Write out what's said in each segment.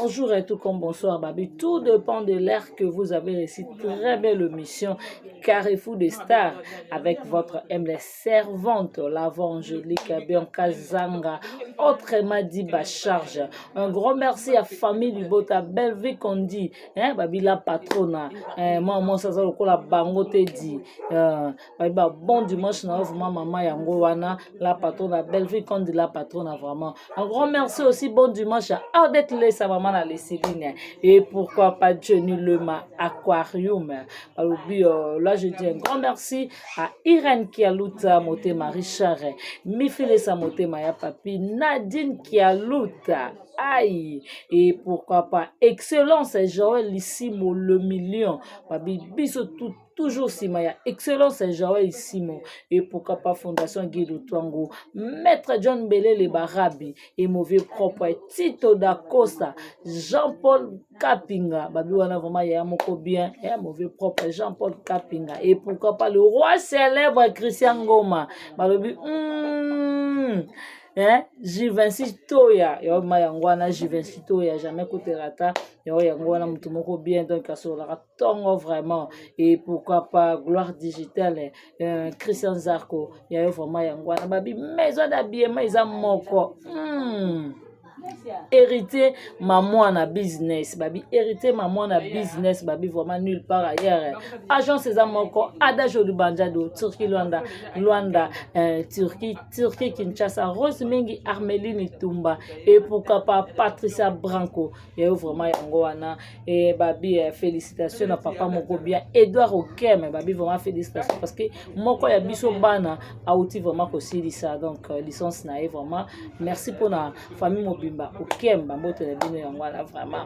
bonjour et tout comme bonsoir, Babi. Tout dépend de l'air que vous avez réussi. Très belle mission. Carrefour des stars avec votre humble servante, l'avangélique Bianca Zanga, autrement dit Bacharge. Un grand merci à famille du Bota, belle vie qu'on dit. Hein, Babi la patrona. Moi, ça le la bango te dit. Babi, bon dimanche, na vraiment maman Yangowana, la patrona, belle vie qu'on dit la patrona vraiment. Un grand merci aussi, bon dimanche à Ardette Les, sa maman à Lesséline. Et pourquoi pas Johnny Lema Aquarium. Alors, là, je dis un grand merci à Irène Kialouta, Motema Richard, Mifile Samotema ya papi, Nadine Kialouta. Aïe, et pourquoi pas Excellence Joël Lissimo le million. Babi biso toujours Simaya. Excellence Joël Lissimo. Et pourquoi pas Fondation Guido Twango. Maître John Belé le Barabi. Et mauvais propre Tito da Costa. Jean-Paul Kapinga. Babi wana vraiment ya moko bien. Et mauvais propre Jean-Paul Kapinga. Et pourquoi pas le roi célèbre Christian Ngoma. Babi J26 Toya, yo mayangwana J26 Toya, jamais côté rata, yo yangwana mutumoko bien donc asola tongo vraiment et pourquoi pas gloire digitale Christian Zarko, yo vraiment yangwana babi maison d'habillement ils ont moko. Hériter maman na business babi hériter maman na business babi vraiment nulle part ailleurs agence ces amoko adage du banjado Turquie Luanda Turquie Kinshasa Rose Mingi Armeline Tumba et pourquoi pas Patricia Branco et vraiment yango wana et babi félicitations à papa moko bien Edouard Okem babi vraiment félicitations parce que moko ya biso bana a outil vraiment ko ça donc licence na vraiment merci pour la famille mobimba Okemba mbote na bino yango na vraiment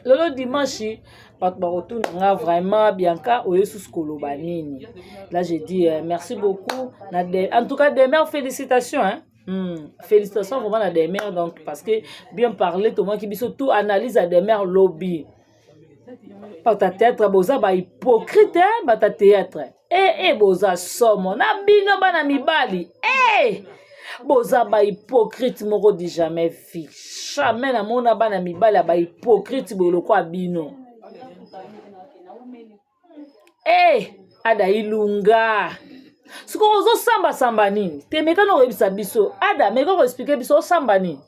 lolo dimanche pat ba retourna vraiment Bianca oyesus koloba nini là je dis merci beaucoup en tout cas des mères félicitations hein. Félicitations vraiment à des mères donc parce que bien parler tout le monde qui biso tout analyse à des mères lobby par ta théâtre boza ba hypocrite hein ba ta théâtre boza somo na bino bana mibali boza ba hypocrite moko di jamais vu jamais na mona bana mibali ba hypocrite boloko abino ada ilunga siko ozo samba nini te meka no rebisa biso ada meka ko expliquer biso samba nini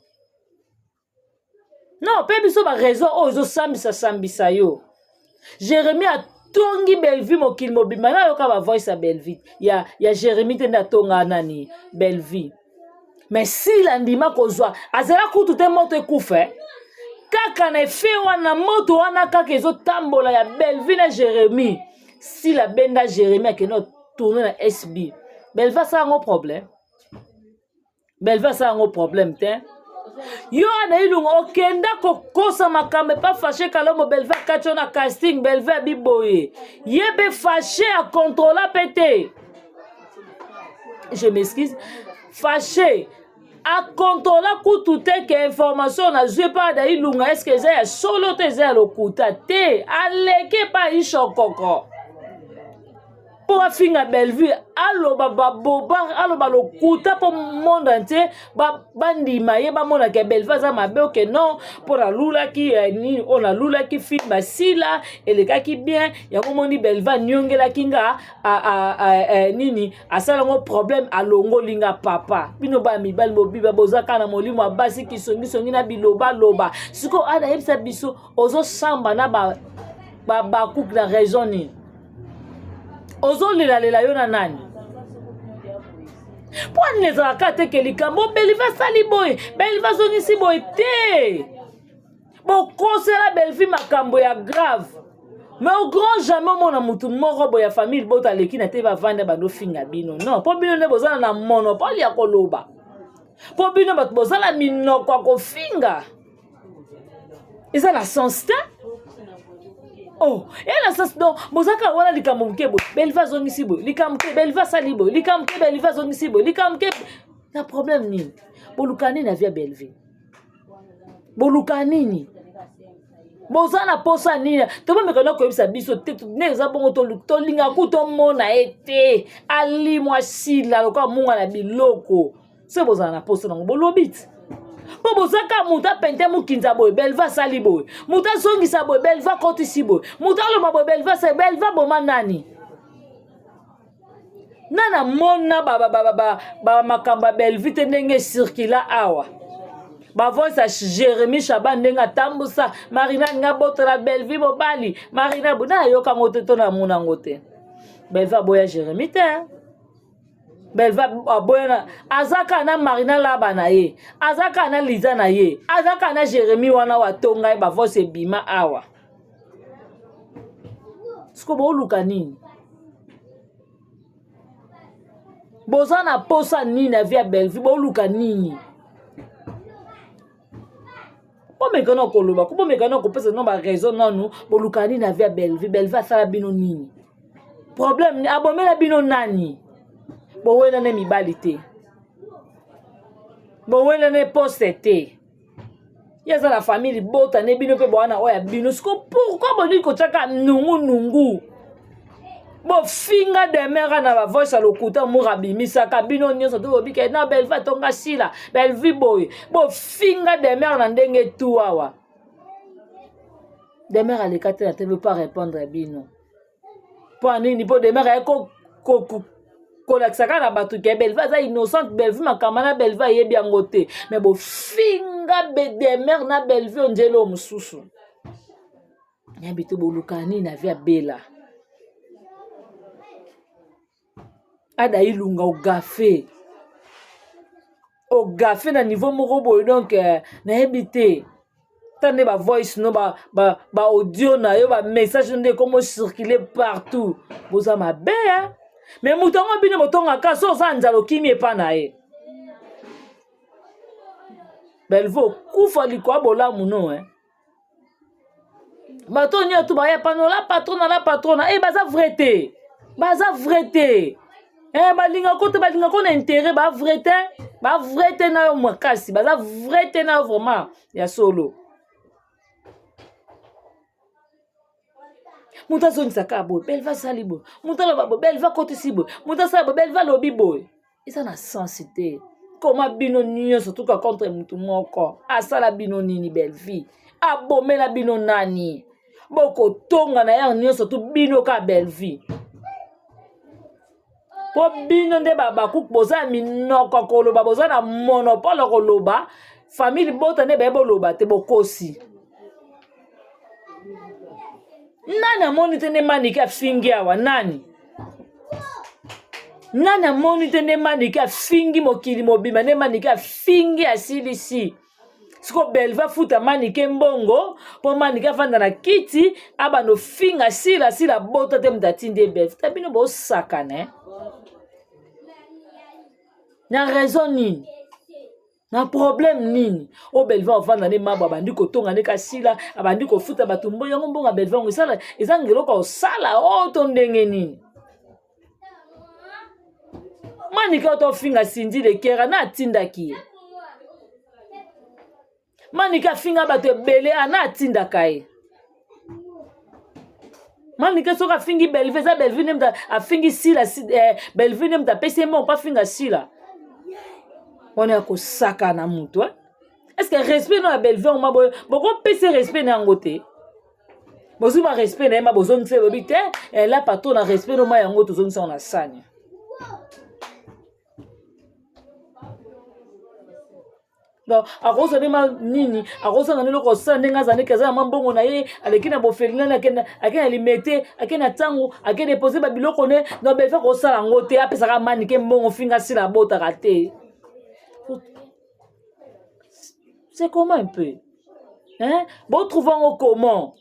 non pe biso ba raison ozo sambisa yo Jérémie a tongi Bellevue mokili mobimba na yoka ba voice a Bellevue ya Jérémie tenda tonga nani Bellevue mais si landima kozwa azela kutu te moto ekufe kaka na efe wana moto wana kaka ezo tambola ya Bellevue na Jérémie si la benda Jérémie akeno tourner na SB Bellevue ça un problème Bellevue ça un problème te yo ana ilunga okenda kokosa makambe pas fâché kalomo Bellevue kacho na casting Bellevue biboye yebe fâché à contrôler pété je m'excuse fâché a contrôler kutu te que information na je pas da ilunga est-ce que c'est solo te c'est le kuta te aleke pa ishokoko pour finga Bellevue aloba baboba aloba lokuta pour monde entier bandima ye ba mona ke Bellevue za mabe que non pour la lula qui ni on la lula qui film basila et les gars qui bien ya ko moni Bellevue nyongela kinga nini asala ngo problème alongo linga papa bino ba mibal mobiba bozaka na molimo abasi ki songi na biloba loba siko ada yebisa biso ozo samba na ba cook la raison ni ozo lela yo na nani po aneza kate ke likambo Bellevue sali boy Bellevue zongisi boy te bo kosela Bellevue makambo ya grave mais au grand jamais mona mutu moko boy ya famille bota leki na te ba vanda ba no finga bino non po bino ne bozala na monopole ya koloba po bino bat bozala minoko ko finga eza la sens te et la sens donc bozaka wana likambo mkebo Bellevue zongisi boy likambo Bellevue sali boy likambo Bellevue zongisi boy likambo na problème nini bolukani na via Bellevue bolukani bozana posa nini to ba mekana ko yebisa biso te ne za bongo to linga ku to mona ete ali mwa sila loka munga na biloko se bozana posa na bolobit po bozaka muta pente mukinza boy belva sali boy muta zongisa boy belva kotisi boy muta loma boy belva sa belva boma nani nana mona ba makamba belvite ndenge circula awa ba voice a Jérémie Chaban ndenge tambusa Marina nga botola belvi mobali Marina buna yoka ngote to na muna ngote belva boya Jérémie te belva boya na azaka na Marina laba na ye azaka na Liza na ye azaka na Jérémie wana watonga ba voice bima awa sko bo luka nini bozana posa nini na via belvi bo luka nini bomekana koloba ko bomekana ko pesa no ba raison nanu boluka nini na via belvi belvi asala bino nini problème ni abomela bino nani bowena ne mibali te bowena ne poste te yaza la famille bota ne bino pe bwana oya bino sko pourquoi boni ko chaka nungu bo finga de mera na ba voice a lokuta murabi misaka bino nyonso to bobike na belva tonga sila belvi boy bo finga de mera na ndenge tu awa de mera lekate na te veut pas répondre bino po nini po de mera ko laksaka na batu ke belva za innocente belvi makamana belva yebi yango te mais bo finga be de mera na belvi onjelo mususu nyabi to bolukani na via bela ada ilunga au gafe na niveau moko boy donc na hebité tande ba voice no ba audio na yo ba message ndé comme circuler partout boza mabe hein mais mutongo bino botonga ka so za nzalo kimi epa na ye belvo kufa likwa bola muno hein bato nyoto ba ya panola patrona baza vrai te balinga ko na intérêt ba vrai te na yo makasi baza vrai te na vraiment ya solo muta zonisa ka boy belva sali boy muta loba boy belva kotisi boy muta sali boy belva lobi boy eza na sensité comment bino nyonso tuka contre mutu moko asala bino nini belvi abomela bino nani boko tonga na ya nyonso tu bino ka belvi po bino nde babaku boza minoko koloba boza na monopole koloba famille bota nde baye boloba te bokosi nani amoni te nde manike afingi awa nani amoni te nde manike afingi mokili mobima nde manike afingi asilisi siko belva futa manike mbongo po manike afanda na kiti abano finga sila bota te mutatindi belva ta bino bosakana na raison nini na problème nini o belva ofanda ne mabo abandi kotonga ne kasila abandi kofuta bato mbongo mbonga belva ngo sala ezangelo ko sala o to ndenge nini manika to finga sindi le kera na tindaki manika finga bato ebele ana tindaka ye manika soka fingi belve za belvi ne mta afingi sila belvi ne mta pese mo pa finga sila on est ko saka na mutu est-ce que respect na belve on ma boko pese respect na ngote bozu ba respect na ma bozo nse bobite la pato na respect no ma yango to zonsa on a sanya donc akosa ne ma nini akosa na loko sa ndenga za ne kaza mambongo na ye alekina bofelina na akena limete akena tango akena déposer ba biloko ne no belve ko sala ngote apesa ka mani ke mbongo finga sila bota raté. C'est comment un peu? Hein? Bon, trouvons comment?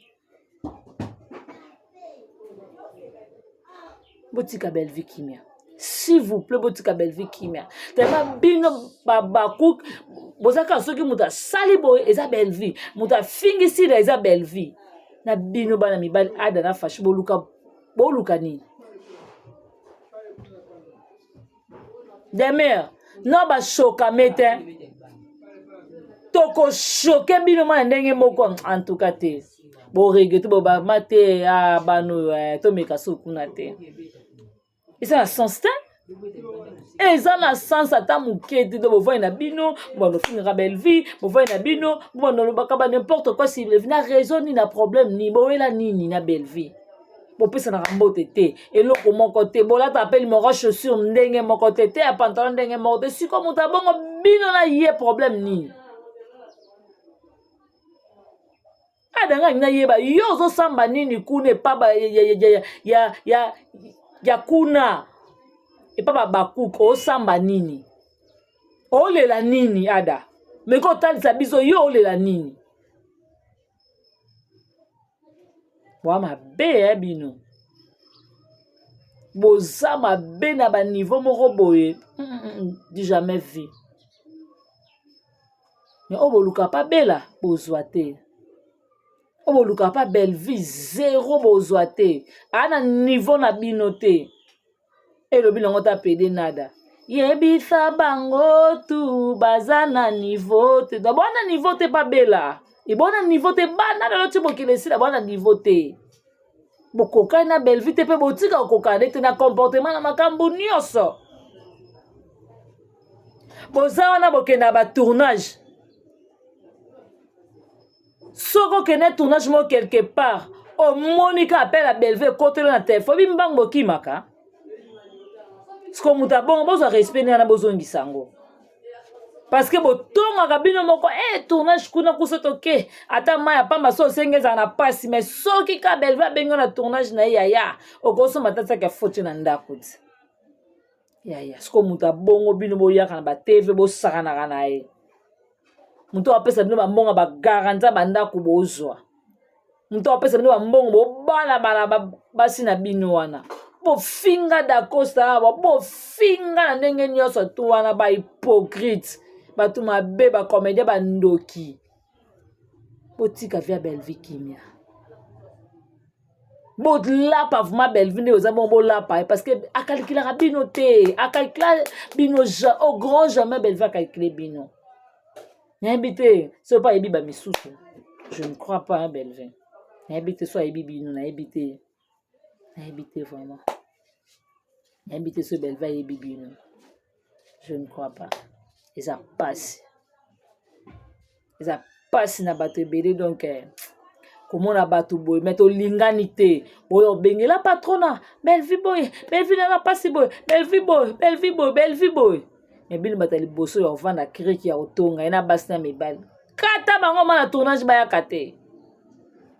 Botika belvi kimia. S'il vous plaît, botika belvi kimia. Tellement bino babakouk. Bozaka soki muta sali boy eza belvi. Muta fingi sila eza belvi. Na bino bana mibali ada na fashi boluka ni. Demer, non ba choka mete. Toko choqué bino mana ndenge moko en tout cas te. Bo regete bo ba mate a bano to meka sukuna te. Et ça sens te eza na sens ata moke te do bovoi na bino bonofingaka belvi bovoi na bino bonolobaka ba n'importe quoi si belvi na raison ni na problème ni bowela nini na belvi bopesanaka mbote te eloko moko te bolata apeli moko chaussure ndenge moko te te ya pantalon ndenge moko te siko moto abongo bino na ye problème nini adanga nina yeba yo ozosamba nini kuna epa ya kuna epa bakuku osamba nini olela nini ada meke otalisa biso yo olela nini bwa mabe ya bino boza mabe na baniveau moko boye du jamais vu mais oyo boluka pa bela bozwa te oyo boluka pa belle vie zéro bozwa te aa na niveau na bino te elobi nango ta pede nada yebisa bango tu baza na niveau te da bwana niveau te pa bela ebona niveau te bana lelo ti bokele esila bwana niveau te bokokani na belle vie te mpe botika kokokana te na comportement na makambo nyonso boza wana bokenda batournage soki okende tournage moko quelque part omoni ka appel ya belle vie ekotelo na telefone bimbango bokimaka siko moto abongo bozwa respect nde wana bozongisa yango parce que botongaka bino moko tournage kuna kusa toke ata mai ya pamba so osenge ezala na pasi mais soki ka belve abengi na tournage na ye yaya okosomba tataki ya foti na ndako ti yaya siko moto abongo bino boyaka na batv bosakanaka na ye moto apesa bino bambongo bagaranti bandako bozwa moto apesa bino bambongo bobalabala basi na bino wana bofinga dakosta awa bofinga na ndenge nyonso tu wana bahypocrite bato mabe bacomédien bandoki botika via belvi kimia bolapa vuma belvi nde oza bongo bolapa parce que akalikilaka bino te akalikila bino au grand jamais belvi akalikile bino nayebi te so pa ayebi bamisusu je ne crois pas belvi nayebi te so ayebi bino nayebi te vraiment nayebi te so belvi ayebi bino je ne crois pas eza pasi na bato ebele donc komona bato boye me tolingani te boye obengela patrona belvi boye belvi nana pasi boye belvi boye me bino bato ya liboso ya ovanda kriki ya kotonga ye na basi na mibali kata bango ma na tournage bayaka te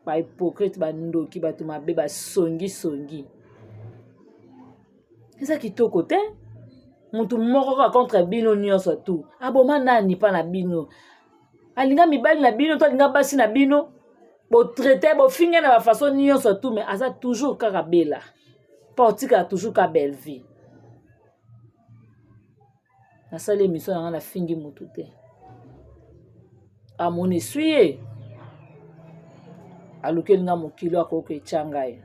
bahypocrite bandoki bato mabe basongisongi eza kitoko te mutu moko kaka contre bino nyonso tu aboma nani mpa na bino alinga mibali na bino to alinga basi na bino botraite bofinge na bafaçon nyonso tu mais aza toujours kaka bela mpa otikaka toujours ka belle vie nasali émission na nga nafingi mutu te amoni eswi ye alukeli nga mokilo akoki etya ngai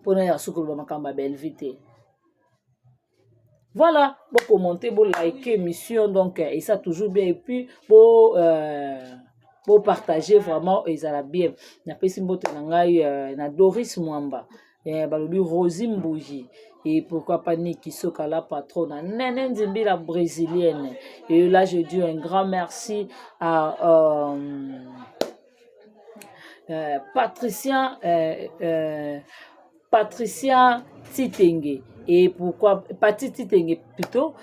mpona ya sukoloba makambo ya belle vie te. Voilà, pour commenter, pour liker l'émission, donc, et ça toujours bien, et puis, pour partager vraiment, et ça va bien. Na pesi mbote nangai, na Doris Mwamba, balobi Rosie Mbouji, et pourquoi pas Niki Soka la patronne, Nene Nzimbi la brésilienne. Et là, je dis un grand merci à Patricia Titenge. Et pourquoi Pati Titenge plutôt,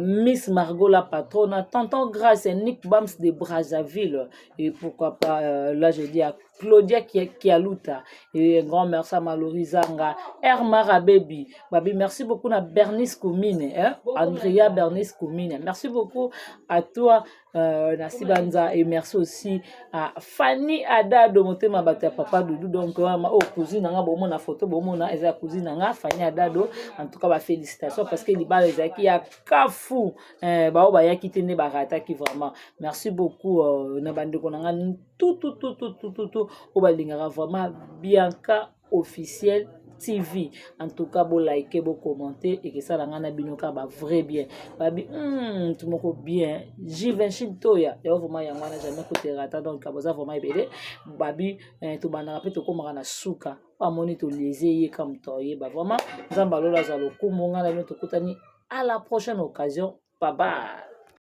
Miss Margot la patronne, Tonton Grace et Nick Bams de Brazzaville. Et pourquoi pas, là je dis à Claudia Kialuta. Et un grand merci à Malorizanga, Ermara Baby. Babi, merci beaucoup à Bernice Koumine, Andrea Bernice Koumine. Merci beaucoup à toi, Nasibanza, et merci aussi à Fanny Ada de Motema Bata Papa Doudou. Donc, ma cousine, on a une photo, on a une cousine, Fanny Adado. En tout cas, félicitations parce que les balles qui a kafou, qui vraiment. Merci beaucoup, Nabande Konanga, tout, au balingara vraiment Bianca officiel TV. En tout cas, vous likez, vous commentez et que ça, la binoka va vrai bien. Babi, tout le monde bien. J20 Toya, et vraiment, il y a jamais côté rata donc ça vraiment ébélé. Babi, tout le monde rappelle tout comme on a souka. Pas moniter les yeux comme toi, bah vraiment. Zambalo la zalo kumunga la notre kutani À la prochaine occasion. Bye bye.